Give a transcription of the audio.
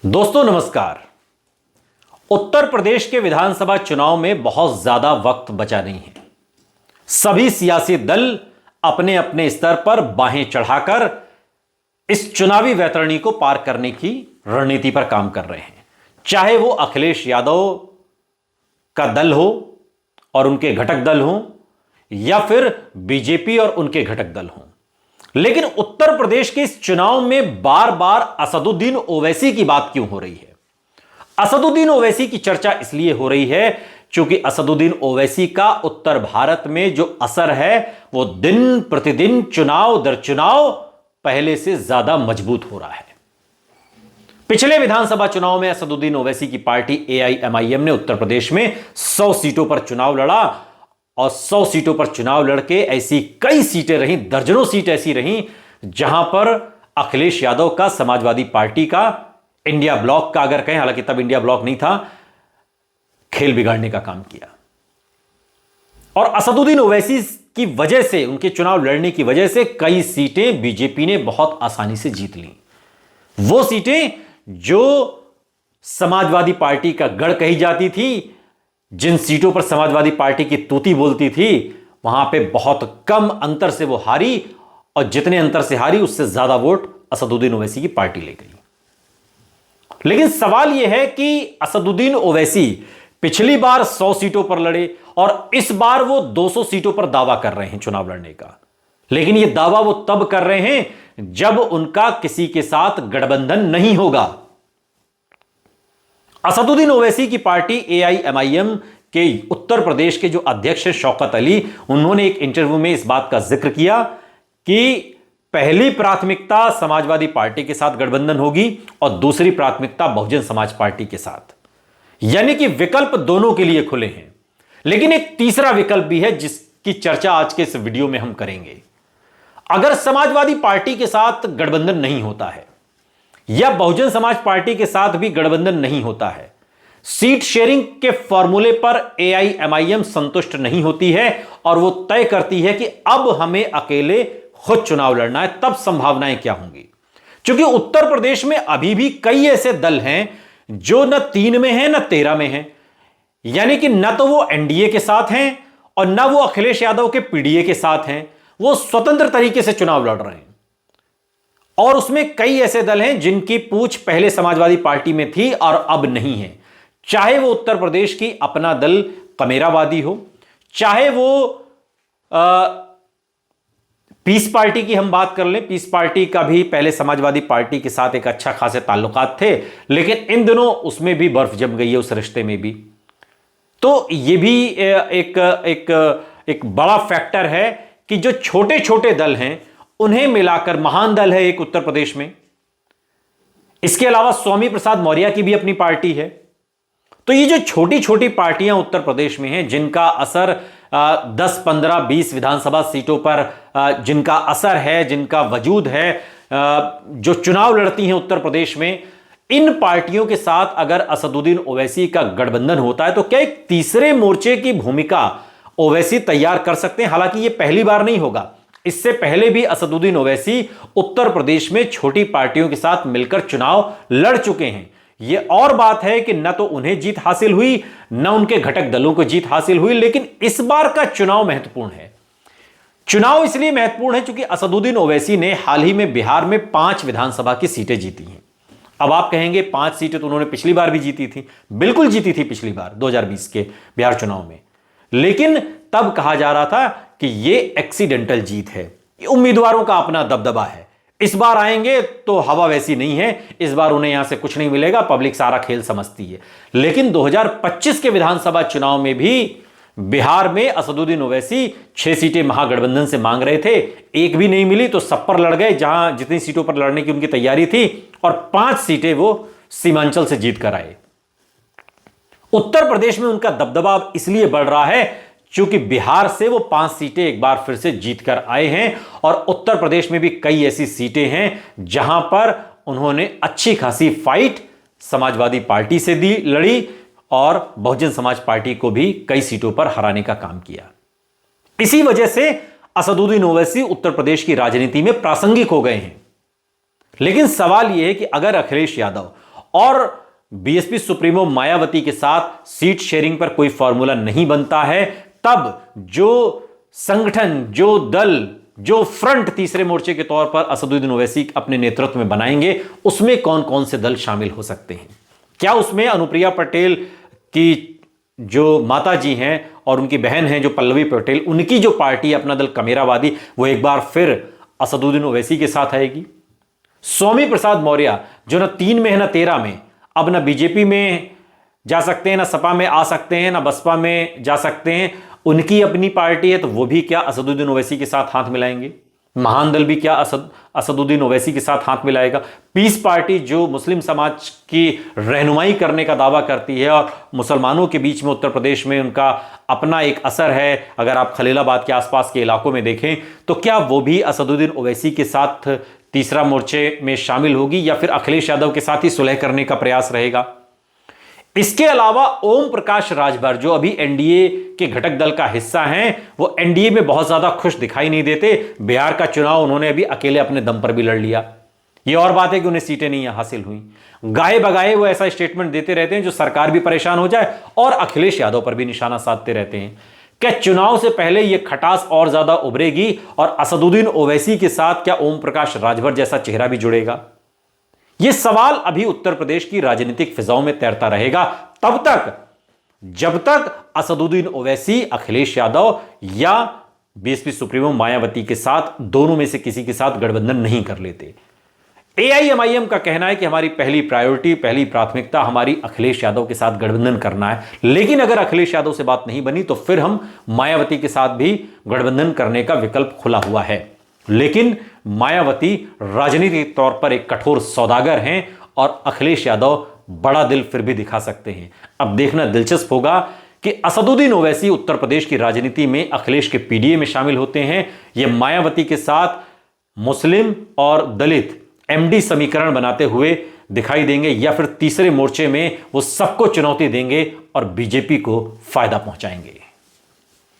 दोस्तों नमस्कार। उत्तर प्रदेश के विधानसभा चुनाव में बहुत ज्यादा वक्त बचा नहीं है। सभी सियासी दल अपने अपने स्तर पर बाहें चढ़ाकर इस चुनावी वैतरणी को पार करने की रणनीति पर काम कर रहे हैं। चाहे वो अखिलेश यादव का दल हो और उनके घटक दल हो या फिर बीजेपी और उनके घटक दल हो। लेकिन उत्तर प्रदेश के इस चुनाव में बार बार असदुद्दीन ओवैसी की बात क्यों हो रही है? असदुद्दीन ओवैसी की चर्चा इसलिए हो रही है क्योंकि असदुद्दीन ओवैसी का उत्तर भारत में जो असर है वो दिन प्रतिदिन चुनाव दर चुनाव पहले से ज्यादा मजबूत हो रहा है। पिछले विधानसभा चुनाव में असदुद्दीन ओवैसी की पार्टी एआईएमआईएम ने उत्तर प्रदेश में 100 सीटों पर चुनाव लड़ा और 100 सीटों पर चुनाव लड़के ऐसी कई सीटें रहीं, दर्जनों सीट ऐसी रहीं जहां पर अखिलेश यादव का समाजवादी पार्टी का इंडिया ब्लॉक का, अगर कहें, हालांकि तब इंडिया ब्लॉक नहीं था, खेल बिगाड़ने का काम किया। और असदुद्दीन ओवैसी की वजह से, उनके चुनाव लड़ने की वजह से कई सीटें बीजेपी ने बहुत आसानी से जीत ली। वो सीटें जो समाजवादी पार्टी का गढ़ कही जाती थी, जिन सीटों पर समाजवादी पार्टी की तूती बोलती थी, वहां पे बहुत कम अंतर से वो हारी और जितने अंतर से हारी उससे ज्यादा वोट असदुद्दीन ओवैसी की पार्टी ले गई। लेकिन सवाल यह है कि असदुद्दीन ओवैसी पिछली बार 100 सीटों पर लड़े और इस बार वो 200 सीटों पर दावा कर रहे हैं चुनाव लड़ने का। लेकिन यह दावा वो तब कर रहे हैं जब उनका किसी के साथ गठबंधन नहीं होगा। असदुद्दीन ओवैसी की पार्टी एआईएमआईएम के उत्तर प्रदेश के जो अध्यक्ष हैं शौकत अली, उन्होंने एक इंटरव्यू में इस बात का जिक्र किया कि पहली प्राथमिकता समाजवादी पार्टी के साथ गठबंधन होगी और दूसरी प्राथमिकता बहुजन समाज पार्टी के साथ, यानी कि विकल्प दोनों के लिए खुले हैं। लेकिन एक तीसरा विकल्प भी है जिसकी चर्चा आज के इस वीडियो में हम करेंगे। अगर समाजवादी पार्टी के साथ गठबंधन नहीं होता है या बहुजन समाज पार्टी के साथ भी गठबंधन नहीं होता है, सीट शेयरिंग के फॉर्मूले पर एआईएमआईएम संतुष्ट नहीं होती है और वो तय करती है कि अब हमें अकेले खुद चुनाव लड़ना है, तब संभावनाएं क्या होंगी। क्योंकि उत्तर प्रदेश में अभी भी कई ऐसे दल हैं जो न 3 में हैं न 13 में हैं, यानी कि न तो वो एनडीए के साथ हैं और न वो अखिलेश यादव के पीडीए के साथ हैं। वो स्वतंत्र तरीके से चुनाव लड़ रहे हैं और उसमें कई ऐसे दल हैं जिनकी पूछ पहले समाजवादी पार्टी में थी और अब नहीं है। चाहे वो उत्तर प्रदेश की अपना दल कमेरावादी हो, चाहे वो पीस पार्टी की हम बात कर लें। पीस पार्टी का भी पहले समाजवादी पार्टी के साथ एक अच्छा खासे ताल्लुकात थे, लेकिन इन दिनों उसमें भी बर्फ जम गई है, उस रिश्ते में भी। तो ये भी एक बड़ा फैक्टर है कि जो छोटे छोटे दल हैं उन्हें मिलाकर महान दल है एक उत्तर प्रदेश में। इसके अलावा स्वामी प्रसाद मौर्य की भी अपनी पार्टी है। तो ये जो छोटी छोटी पार्टियां उत्तर प्रदेश में हैं जिनका असर 10, 15, 20 विधानसभा सीटों पर जिनका असर है, जिनका वजूद है, जो चुनाव लड़ती हैं उत्तर प्रदेश में, इन पार्टियों के साथ अगर असदुद्दीन ओवैसी का गठबंधन होता है तो क्या एक तीसरे मोर्चे की भूमिका ओवैसी तैयार कर सकते हैं? हालांकि यह पहली बार नहीं होगा। इससे पहले भी असदुद्दीन ओवैसी उत्तर प्रदेश में छोटी पार्टियों के साथ मिलकर चुनाव लड़ चुके हैं। यह और बात है कि न तो उन्हें जीत हासिल हुई न उनके घटक दलों को जीत हासिल हुई। लेकिन इस बार का चुनाव महत्वपूर्ण है। चुनाव इसलिए महत्वपूर्ण है क्योंकि असदुद्दीन ओवैसी ने हाल ही में बिहार में 5 विधानसभा की सीटें जीती हैं। अब आप कहेंगे 5 सीटें तो उन्होंने पिछली बार भी जीती थी। बिल्कुल जीती थी पिछली बार 2020 के बिहार चुनाव में, लेकिन तब कहा जा रहा था कि यह एक्सीडेंटल जीत है, उम्मीदवारों का अपना दबदबा है। इस बार आएंगे तो हवा वैसी नहीं है, इस बार उन्हें यहां से कुछ नहीं मिलेगा, पब्लिक सारा खेल समझती है। लेकिन 2025 के विधानसभा चुनाव में भी बिहार में असदुद्दीन ओवैसी 6 सीटें महागठबंधन से मांग रहे थे, एक भी नहीं मिली तो सब पर लड़ गए जहां जितनी सीटों पर लड़ने की उनकी तैयारी थी, और 5 सीटें वो सीमांचल से जीत कर आए। उत्तर प्रदेश में उनका दबदबा अब इसलिए बढ़ रहा है क्योंकि बिहार से वो 5 सीटें एक बार फिर से जीत कर आए हैं और उत्तर प्रदेश में भी कई ऐसी सीटें हैं जहां पर उन्होंने अच्छी खासी फाइट समाजवादी पार्टी से दी, लड़ी और बहुजन समाज पार्टी को भी कई सीटों पर हराने का काम किया। इसी वजह से असदुद्दीन ओवैसी उत्तर प्रदेश की राजनीति में प्रासंगिक हो गए हैं। लेकिन सवाल यह है कि अगर अखिलेश यादव और बीएसपी सुप्रीमो मायावती के साथ सीट शेयरिंग पर कोई फॉर्मूला नहीं बनता है, तब जो संगठन, जो दल, जो फ्रंट तीसरे मोर्चे के तौर पर असदुद्दीन ओवैसी अपने नेतृत्व में बनाएंगे, उसमें कौन कौन से दल शामिल हो सकते हैं? क्या उसमें अनुप्रिया पटेल की जो माता जी हैं और उनकी बहन हैं जो पल्लवी पटेल, उनकी जो पार्टी अपना दल कमेरावादी, वो एक बार फिर असदुद्दीन ओवैसी के साथ आएगी? स्वामी प्रसाद मौर्य जो ना 3 में है ना 13 में, अब ना बीजेपी में जा सकते हैं, ना सपा में आ सकते हैं, ना बसपा में जा सकते हैं, उनकी अपनी पार्टी है, तो वो भी क्या असदुद्दीन ओवैसी के साथ हाथ मिलाएंगे? महान दल भी क्या असदुद्दीन ओवैसी के साथ हाथ मिलाएगा? पीस पार्टी जो मुस्लिम समाज की रहनुमाई करने का दावा करती है और मुसलमानों के बीच में उत्तर प्रदेश में उनका अपना एक असर है, अगर आप खलीलाबाद के आसपास के इलाकों में देखें, तो क्या वो भी असदुद्दीन ओवैसी के साथ तीसरा मोर्चे में शामिल होगी या फिर अखिलेश यादव के साथ ही सुलह करने का प्रयास रहेगा? इसके अलावा ओम प्रकाश राजभर जो अभी एनडीए के घटक दल का हिस्सा हैं, वो एनडीए में बहुत ज्यादा खुश दिखाई नहीं देते। बिहार का चुनाव उन्होंने अभी अकेले अपने दम पर भी लड़ लिया। ये और बात है कि उन्हें सीटें नहीं हासिल हुई। गाए बगाए वो ऐसा स्टेटमेंट देते रहते हैं जो सरकार भी परेशान हो जाए और अखिलेश यादव पर भी निशाना साधते रहते हैं। क्या चुनाव से पहले यह खटास और ज्यादा उभरेगी और असदुद्दीन ओवैसी के साथ क्या ओम प्रकाश राजभर जैसा चेहरा भी जुड़ेगा? यह सवाल अभी उत्तर प्रदेश की राजनीतिक फिजाओं में तैरता रहेगा तब तक जब तक असदुद्दीन ओवैसी अखिलेश यादव या बीएसपी सुप्रीमो मायावती के साथ, दोनों में से किसी के साथ गठबंधन नहीं कर लेते। एआईएमआईएम का कहना है कि हमारी पहली प्रायोरिटी, पहली प्राथमिकता हमारी अखिलेश यादव के साथ गठबंधन करना है, लेकिन अगर अखिलेश यादव से बात नहीं बनी तो फिर हम मायावती के साथ भी गठबंधन करने का विकल्प खुला हुआ है। लेकिन मायावती राजनीतिक तौर पर एक कठोर सौदागर हैं और अखिलेश यादव बड़ा दिल फिर भी दिखा सकते हैं। अब देखना दिलचस्प होगा कि असदुद्दीन ओवैसी उत्तर प्रदेश की राजनीति में अखिलेश के पीडीए में शामिल होते हैं, यह मायावती के साथ मुस्लिम और दलित एमडी समीकरण बनाते हुए दिखाई देंगे, या फिर तीसरे मोर्चे में वो सबको चुनौती देंगे और बीजेपी को फायदा पहुंचाएंगे।